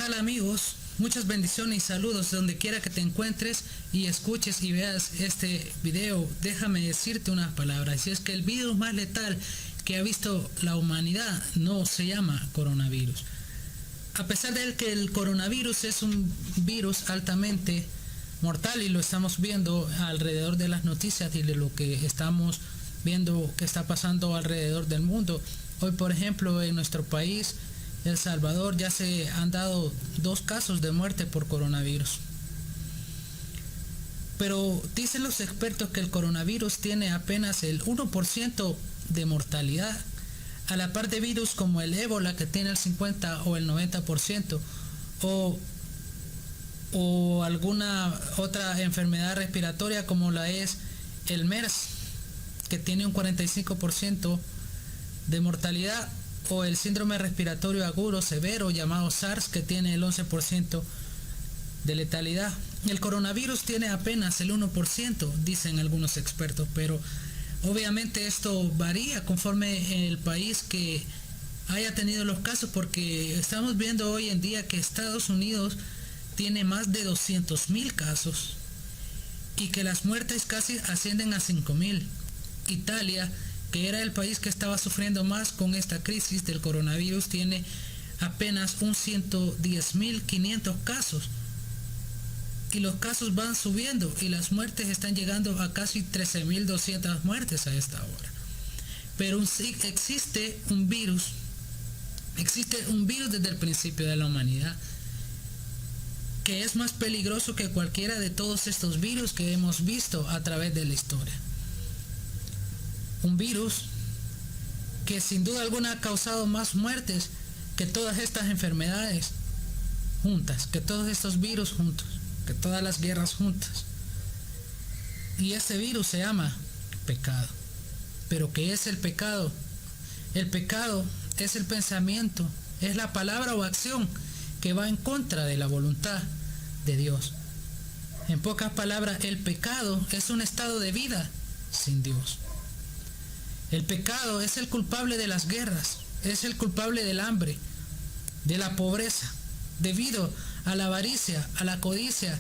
tal, amigos? Muchas bendiciones y saludos donde quiera que te encuentres y escuches y veas este video. Déjame decirte unas palabras. Y es que el virus más letal que ha visto la humanidad no se llama coronavirus. A pesar de que el coronavirus es un virus altamente mortal y lo estamos viendo alrededor de las noticias y de lo que estamos viendo que está pasando alrededor del mundo. Hoy, por ejemplo, en nuestro país, El Salvador, ya se han dado 2 casos de muerte por coronavirus. Pero dicen los expertos que el coronavirus tiene apenas el 1% de mortalidad, a la par de virus como el ébola, que tiene el 50 o el 90%, o alguna otra enfermedad respiratoria como la es el MERS, que tiene un 45% de mortalidad, o el síndrome respiratorio agudo severo llamado SARS, que tiene el 11% de letalidad. El coronavirus tiene apenas el 1%, dicen algunos expertos, pero obviamente esto varía conforme el país que haya tenido los casos, porque estamos viendo hoy en día que Estados Unidos tiene más de 200,000 casos y que las muertes casi ascienden a 5,000. Italia, que era el país que estaba sufriendo más con esta crisis del coronavirus, tiene apenas un 110,500 casos. Y los casos van subiendo y las muertes están llegando a casi 13,200 muertes a esta hora. Pero existe un virus desde el principio de la humanidad que es más peligroso que cualquiera de todos estos virus que hemos visto a través de la historia. Un virus que sin duda alguna ha causado más muertes que todas estas enfermedades juntas, que todos estos virus juntos, que todas las guerras juntas. Y este virus se llama pecado. ¿Pero qué es el pecado? El pecado es el pensamiento, es la palabra o acción que va en contra de la voluntad de Dios. En pocas palabras, el pecado es un estado de vida sin Dios. El pecado es el culpable de las guerras, es el culpable del hambre, de la pobreza, debido a la avaricia, a la codicia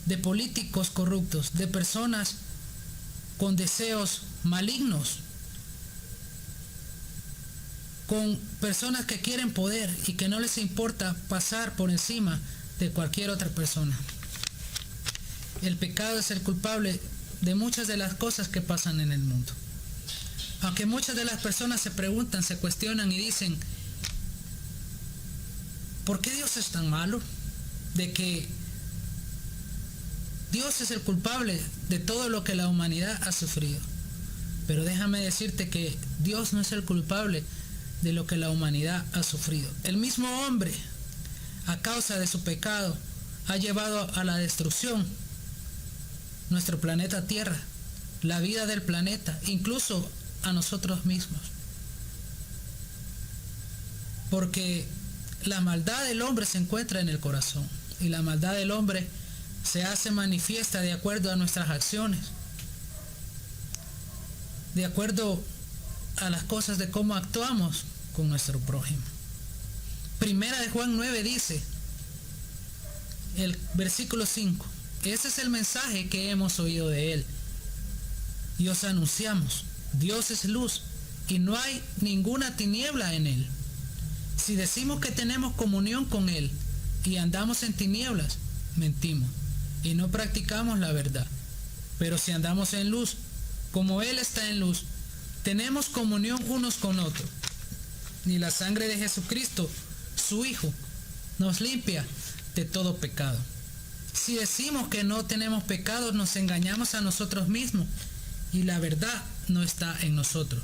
de políticos corruptos, de personas con deseos malignos, con personas que quieren poder y que no les importa pasar por encima de cualquier otra persona. El pecado es el culpable de muchas de las cosas que pasan en el mundo. Aunque muchas de las personas se preguntan, se cuestionan y dicen, ¿por qué Dios es tan malo? De que Dios es el culpable de todo lo que la humanidad ha sufrido. Pero déjame decirte que Dios no es el culpable de lo que la humanidad ha sufrido. El mismo hombre, a causa de su pecado, ha llevado a la destrucción nuestro planeta Tierra, la vida del planeta, incluso a nosotros mismos. Porque la maldad del hombre se encuentra en el corazón y la maldad del hombre se hace manifiesta de acuerdo a nuestras acciones, de acuerdo a las cosas de cómo actuamos con nuestro prójimo. Primera de Juan 9 dice, el versículo 5, ese es el mensaje que hemos oído de él y os anunciamos: Dios es luz y no hay ninguna tiniebla en él. Si decimos que tenemos comunión con él y andamos en tinieblas, mentimos y no practicamos la verdad. Pero si andamos en luz, como él está en luz, tenemos comunión unos con otros. Y la sangre de Jesucristo, su Hijo, nos limpia de todo pecado. Si decimos que no tenemos pecado, nos engañamos a nosotros mismos y la verdad no está en nosotros.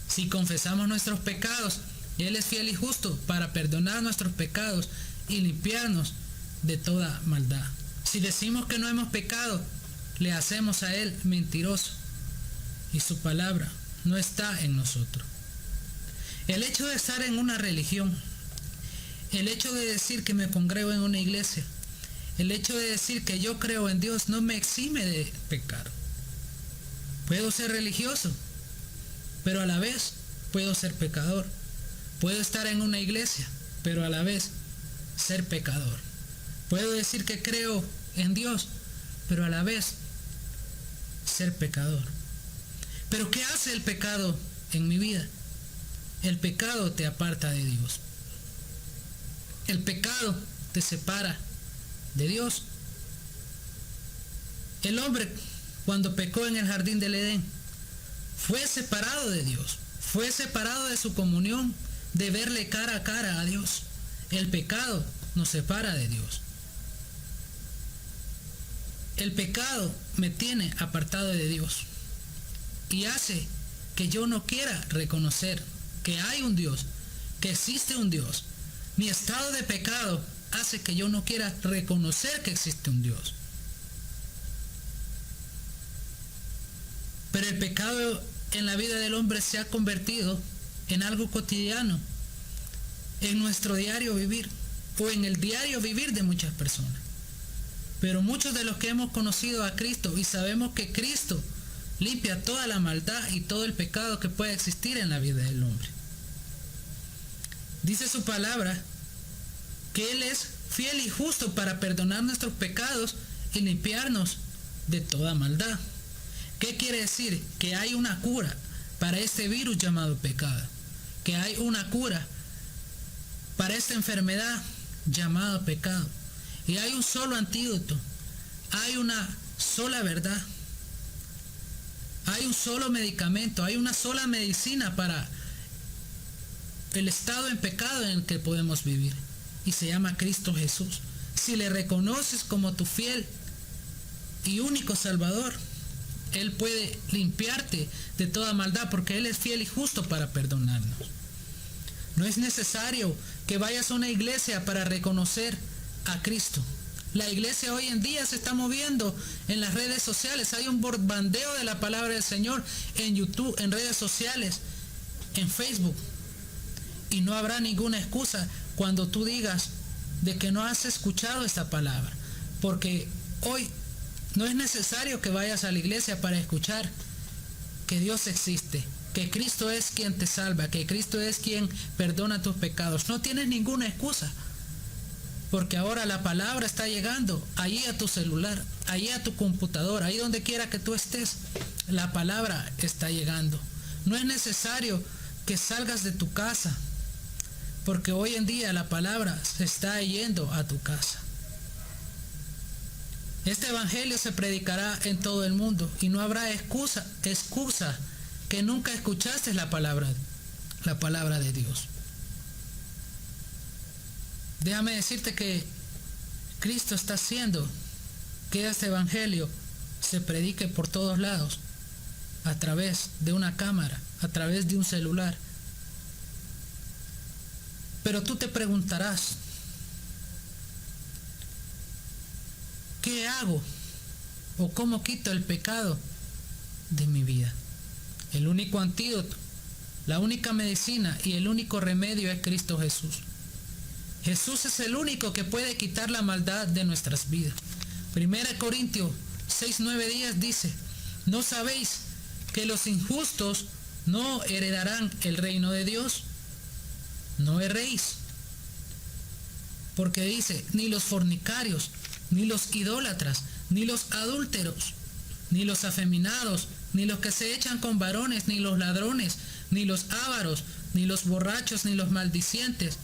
Si confesamos nuestros pecados, Él es fiel y justo para perdonar nuestros pecados y limpiarnos de toda maldad. Si decimos que no hemos pecado, le hacemos a Él mentiroso y su palabra no está en nosotros. El hecho de estar en una religión, el hecho de decir que me congrego en una iglesia, el hecho de decir que yo creo en Dios no me exime de pecar. Puedo ser religioso, pero a la vez puedo ser pecador. Puedo estar en una iglesia, pero a la vez ser pecador. Puedo decir que creo en Dios, pero a la vez ser pecador. Pero ¿qué hace el pecado en mi vida? El pecado te aparta de Dios. El pecado te separa de Dios. El hombre, cuando pecó en el jardín del Edén, fue separado de Dios, fue separado de su comunión, de verle cara a cara a Dios. El pecado nos separa de Dios. El pecado me tiene apartado de Dios y hace que yo no quiera reconocer que hay un Dios, que existe un Dios. Mi estado de pecado hace que yo no quiera reconocer que existe un Dios. Pero el pecado en la vida del hombre se ha convertido en algo cotidiano, en nuestro diario vivir, o en el diario vivir de muchas personas. Pero muchos de los que hemos conocido a Cristo y sabemos que Cristo limpia toda la maldad y todo el pecado que puede existir en la vida del hombre. Dice su palabra que Él es fiel y justo para perdonar nuestros pecados y limpiarnos de toda maldad. ¿Qué quiere decir? Que hay una cura para este virus llamado pecado. Que hay una cura para esta enfermedad llamada pecado. Y hay un solo antídoto. Hay una sola verdad. Hay un solo medicamento. Hay una sola medicina para el estado en pecado en el que podemos vivir. Y se llama Cristo Jesús. Si le reconoces como tu fiel y único Salvador, Él puede limpiarte de toda maldad porque Él es fiel y justo para perdonarnos. No es necesario que vayas a una iglesia para reconocer a Cristo. La iglesia hoy en día se está moviendo en las redes sociales. Hay un bombardeo de la palabra del Señor en YouTube, en redes sociales, en Facebook. Y no habrá ninguna excusa cuando tú digas de que no has escuchado esta palabra. Porque hoy no es necesario que vayas a la iglesia para escuchar que Dios existe, que Cristo es quien te salva, que Cristo es quien perdona tus pecados. No tienes ninguna excusa, porque ahora la palabra está llegando allí a tu celular, allí a tu computadora, ahí donde quiera que tú estés, la palabra está llegando. No es necesario que salgas de tu casa, porque hoy en día la palabra se está yendo a tu casa. Este evangelio se predicará en todo el mundo y no habrá excusa que nunca escuchaste la palabra de Dios. Déjame decirte que Cristo está haciendo que este evangelio se predique por todos lados, a través de una cámara, a través de un celular. Pero tú te preguntarás, ¿qué hago? ¿O cómo quito el pecado de mi vida? El único antídoto, la única medicina y el único remedio es Cristo Jesús. Jesús es el único que puede quitar la maldad de nuestras vidas. 1 Corintios 6:9 dice: ¿no sabéis que los injustos no heredarán el reino de Dios? No erréis. Porque dice, ni los fornicarios, ni los idólatras, ni los adúlteros, ni los afeminados, ni los que se echan con varones, ni los ladrones, ni los ávaros, ni los borrachos, ni los maldicientes,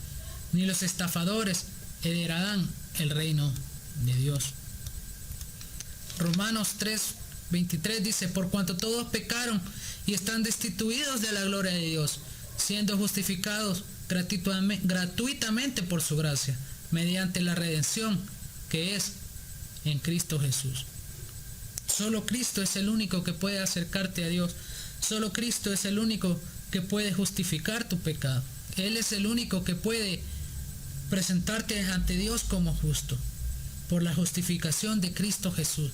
ni los estafadores heredarán el reino de Dios. Romanos 3:23 dice: por cuanto todos pecaron y están destituidos de la gloria de Dios, siendo justificados gratuitamente por su gracia, mediante la redención que es en Cristo Jesús. Solo Cristo es el único que puede acercarte a Dios. Solo Cristo es el único que puede justificar tu pecado. Él es el único que puede presentarte ante Dios como justo, por la justificación de Cristo Jesús,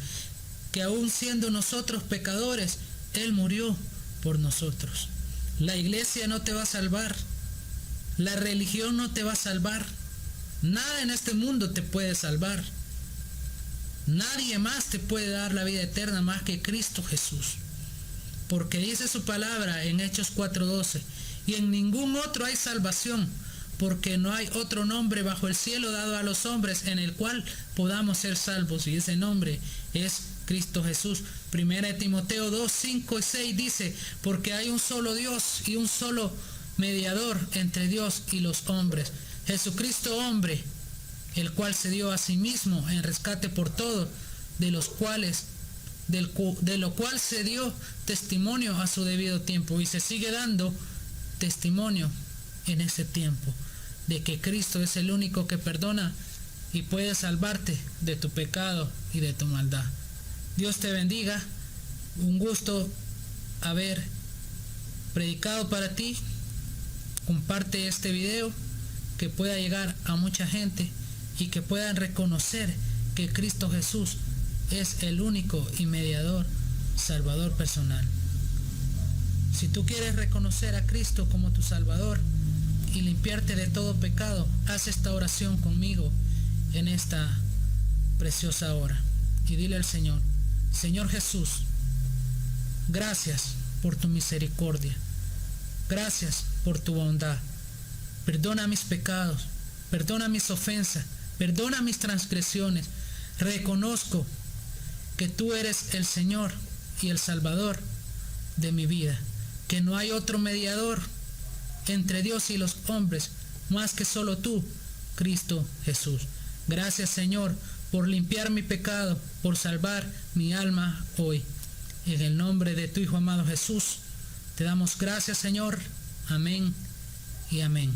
que aún siendo nosotros pecadores, Él murió por nosotros. La iglesia no te va a salvar, la religión no te va a salvar, nada en este mundo te puede salvar, nadie más te puede dar la vida eterna más que Cristo Jesús, porque dice su palabra en Hechos 4:12: y en ningún otro hay salvación, porque no hay otro nombre bajo el cielo dado a los hombres en el cual podamos ser salvos, y ese nombre es Cristo Jesús. Primera de Timoteo 2, 5 y 6 dice, porque hay un solo Dios y un solo mediador entre Dios y los hombres, Jesucristo hombre, el cual se dio a sí mismo en rescate por todos, de lo cual se dio testimonio a su debido tiempo, y se sigue dando testimonio en ese tiempo de que Cristo es el único que perdona y puede salvarte de tu pecado y de tu maldad. Dios te bendiga. Un gusto haber predicado para ti. Comparte este video, que pueda llegar a mucha gente y que puedan reconocer que Cristo Jesús es el único y mediador, salvador personal. Si tú quieres reconocer a Cristo como tu Salvador y limpiarte de todo pecado, haz esta oración conmigo en esta preciosa hora. Y dile al Señor: Señor Jesús, gracias por tu misericordia. Gracias por tu bondad. Perdona mis pecados, perdona mis ofensas, perdona mis transgresiones. Reconozco que tú eres el Señor y el Salvador de mi vida, que no hay otro mediador entre Dios y los hombres más que solo tú, Cristo Jesús. Gracias, Señor, por limpiar mi pecado, por salvar mi alma hoy. En el nombre de tu Hijo amado Jesús, te damos gracias, Señor. Amén y amén.